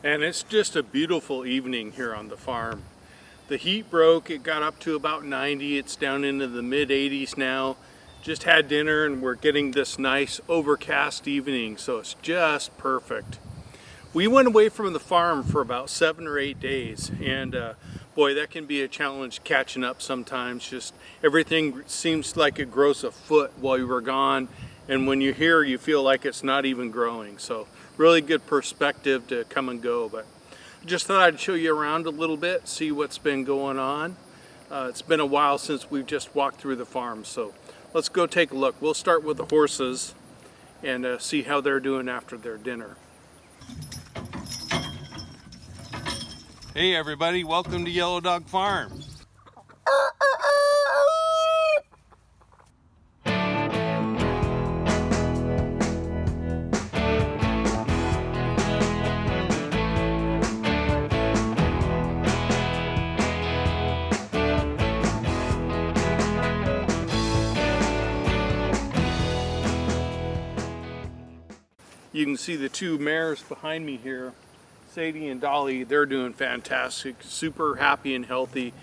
And it's just a beautiful evening here on the farm. The heat broke, it got up to about 90, it's down into the mid 80s now. Just had dinner and we're getting this nice overcast evening, so it's just perfect. We went away from the farm for about 7 or 8 days, and boy, that can be a challenge catching up sometimes. Just everything seems like it grows a foot while you were gone, and when you're here you feel like it's not even growing. So really good perspective to come and go. But just thought I'd show you around a little bit, see what's been going on. It's been a while since we've just walked through the farm, so let's go take a look. We'll start with the horses and see how they're doing after their dinner. Hey everybody, welcome to Yellow Dog Farm. You can see the two mares behind me here, Sadie and Dolly. They're doing fantastic, super happy and healthy.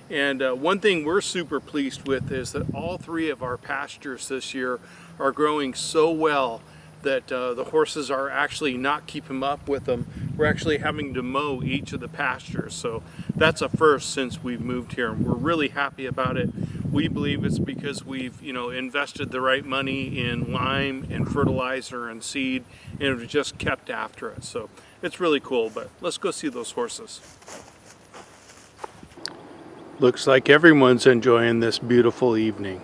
And one thing we're super pleased with is that all three of our pastures this year are growing so well that the horses are actually not keeping up with them. We're actually having to mow each of the pastures. So that's a first since we've moved here, and we're really happy about it. We believe it's because we've, invested the right money in lime and fertilizer and seed, and have just kept after it. So it's really cool, but let's go see those horses. Looks like everyone's enjoying this beautiful evening.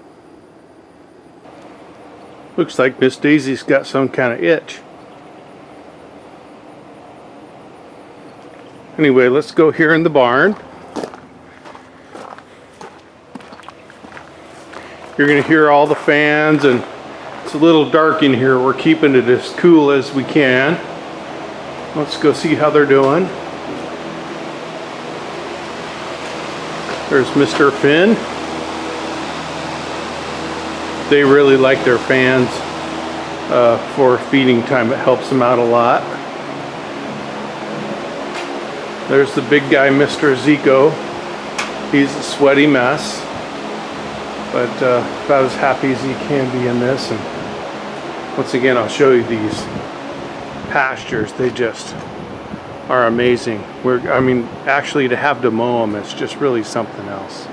Looks like Miss Daisy's got some kind of itch. Anyway, let's go here in the barn. You're going to hear all the fans, and it's a little dark in here. We're keeping it as cool as we can. Let's go see how they're doing. There's Mr. Finn. They really like their fans for feeding time. It helps them out a lot. There's the big guy, Mr. Zico. He's a sweaty mess, but about as happy as he can be in this. And once again, I'll show you these pastures. They just are amazing. Actually, to have to mow them, it's just really something else.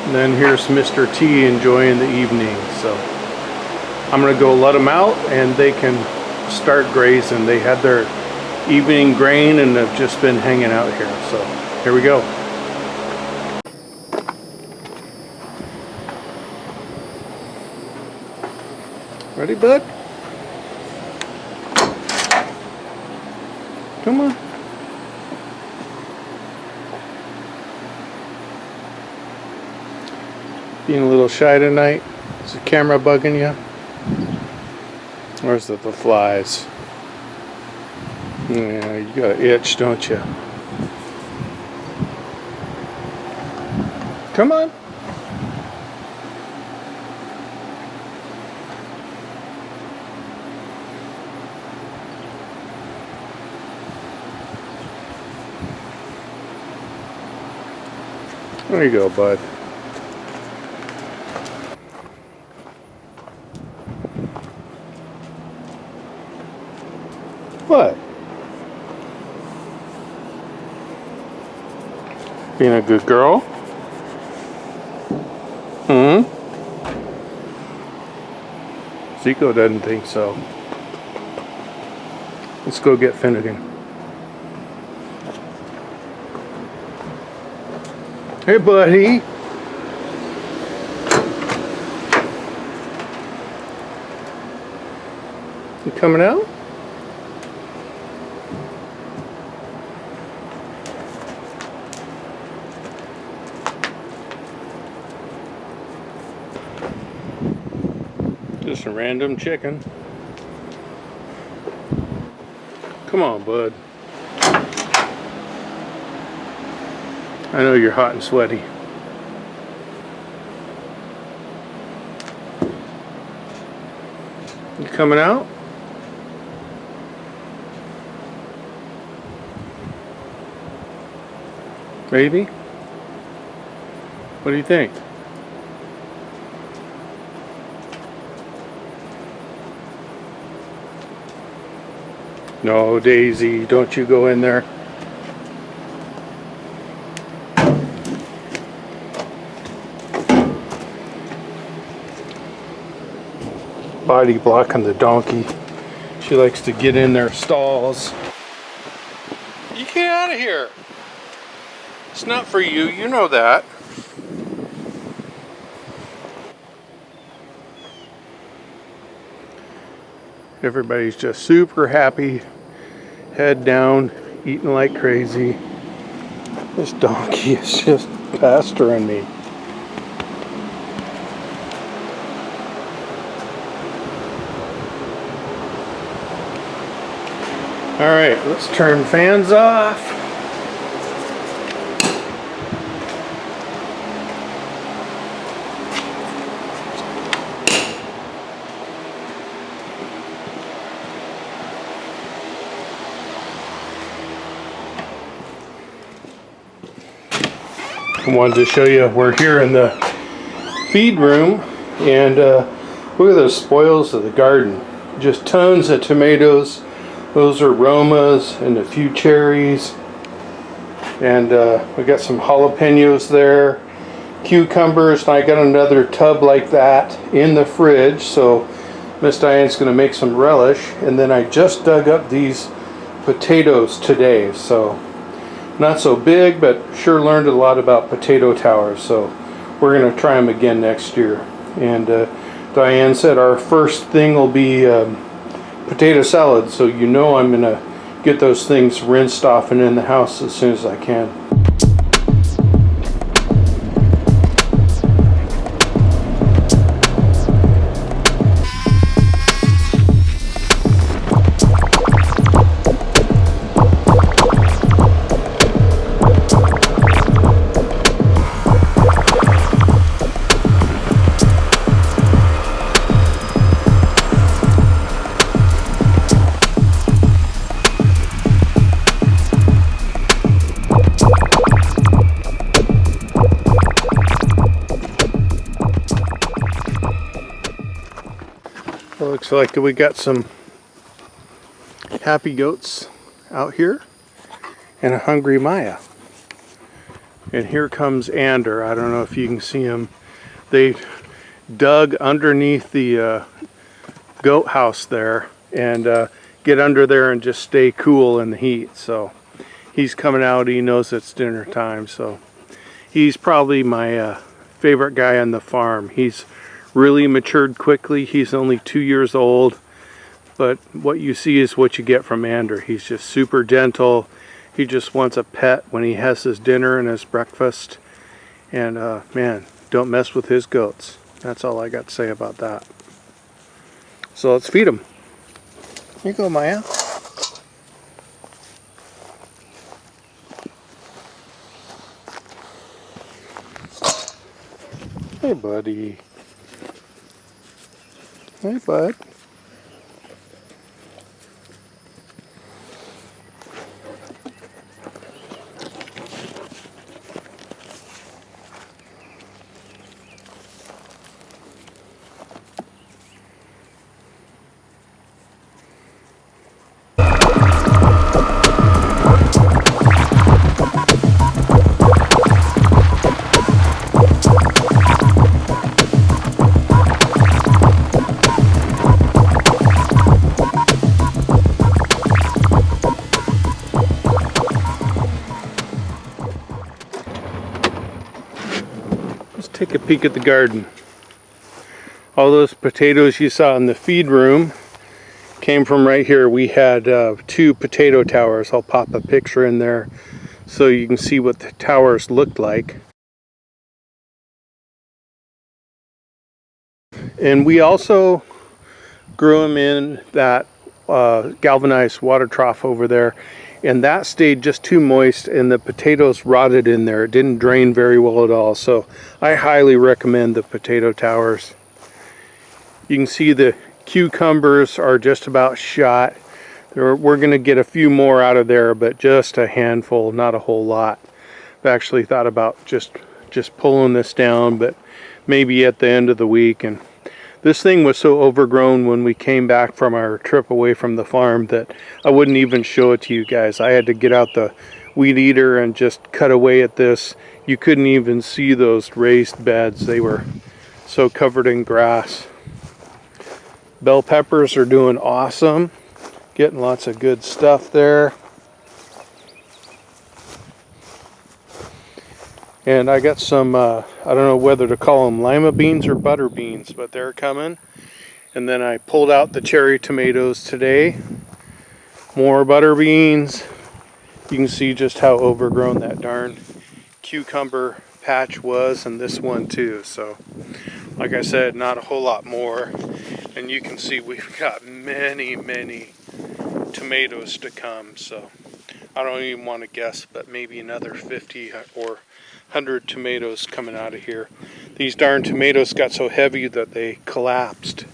And then here's Mr. T enjoying the evening. So I'm gonna go let them out and they can start grazing. They had their evening grain and have just been hanging out here. So here we go. Ready, bud? Come on. Being a little shy tonight? Is the camera bugging you? Or is it the flies? Yeah, you got an itch, don't you? Come on. There you go, bud. What? Being a good girl? Zico doesn't think so. Let's go get Finnegan. Hey, buddy. You coming out? Just a random chicken. Come on, bud. I know you're hot and sweaty. You coming out? Maybe? What do you think? No, Daisy, don't you go in there. Body blocking the donkey. She likes to get in their stalls. You get out of here. It's not for you, you know that. Everybody's just super happy, head down, eating like crazy. This donkey is just pestering me. All right, let's turn fans off. I wanted to show you, we're here in the feed room, and look at those spoils of the garden. Just tons of tomatoes. Those are Romas and a few cherries. And we got some jalapenos there, cucumbers, and I got another tub like that in the fridge. So Miss Diane's gonna make some relish. And then I just dug up these potatoes today. So not so big, but sure learned a lot about potato towers. So we're gonna try them again next year. And Diane said our first thing will be potato salad. So you know I'm gonna get those things rinsed off and in the house as soon as I can. Looks like we got some happy goats out here and a hungry Maya. And here comes Ander. I don't know if you can see him. They dug underneath the goat house there and get under there and just stay cool in the heat. So he's coming out. He knows it's dinner time. So he's probably my favorite guy on the farm. He's really matured quickly. He's only 2 years old, but what you see is what you get from Ander. He's just super gentle. He just wants a pet when he has his dinner and his breakfast. And man, don't mess with his goats. That's all I got to say about that. So let's feed him. Here you go, Maya. Hey, buddy. Hey, bud. Take a peek at the garden. All those potatoes you saw in the feed room came from right here. We had 2 potato towers. I'll pop a picture in there so you can see what the towers looked like. And we also grew them in that galvanized water trough over there, and that stayed just too moist and the potatoes rotted in there. It didn't drain very well at all. So I highly recommend the potato towers. You can see the Cucumbers are just about shot. We're going to get a few more out of there, but just a handful, not a whole lot. I've actually thought about just pulling this down, but maybe at the end of the week. And this thing was so overgrown when we came back from our trip away from the farm that I wouldn't even show it to you guys. I had to get out the weed eater and just cut away at this. You couldn't even see those raised beds. They were so covered in grass. Bell peppers are doing awesome. Getting lots of good stuff there. And I got some, I don't know whether to call them lima beans or butter beans, but they're coming. And then I pulled out the cherry tomatoes today. More butter beans. You can see just how overgrown that darn cucumber patch was, and this one too. So, like I said, not a whole lot more. And you can see we've got many tomatoes to come. So, I don't even want to guess, but maybe another 50 or 100 tomatoes coming out of here. These darn tomatoes got so heavy that they collapsed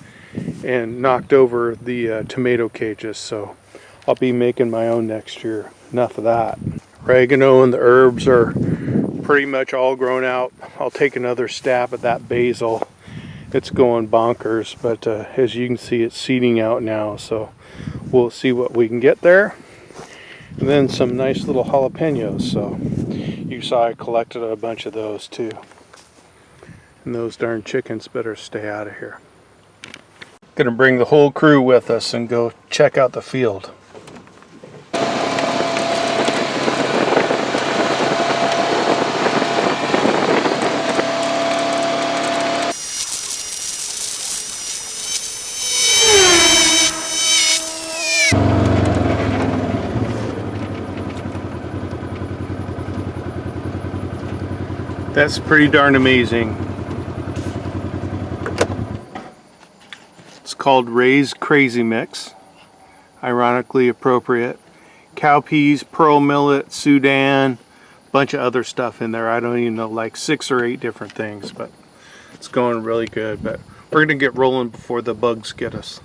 and knocked over the tomato cages, so I'll be making my own next year. Enough of that. Oregano and the herbs are pretty much all grown out. I'll take another stab at that basil. It's going bonkers, but as you can see, it's seeding out now, so we'll see what we can get there. And then some nice little jalapenos, so you saw I collected a bunch of those too. And those darn chickens better stay out of here. Gonna bring the whole crew with us and go check out the field. That's pretty darn amazing. It's called Ray's Crazy Mix. Ironically appropriate. Cowpeas, pearl millet, Sudan, bunch of other stuff in there. I don't even know, like 6 or 8 different things, but it's going really good. But we're gonna get rolling before the bugs get us.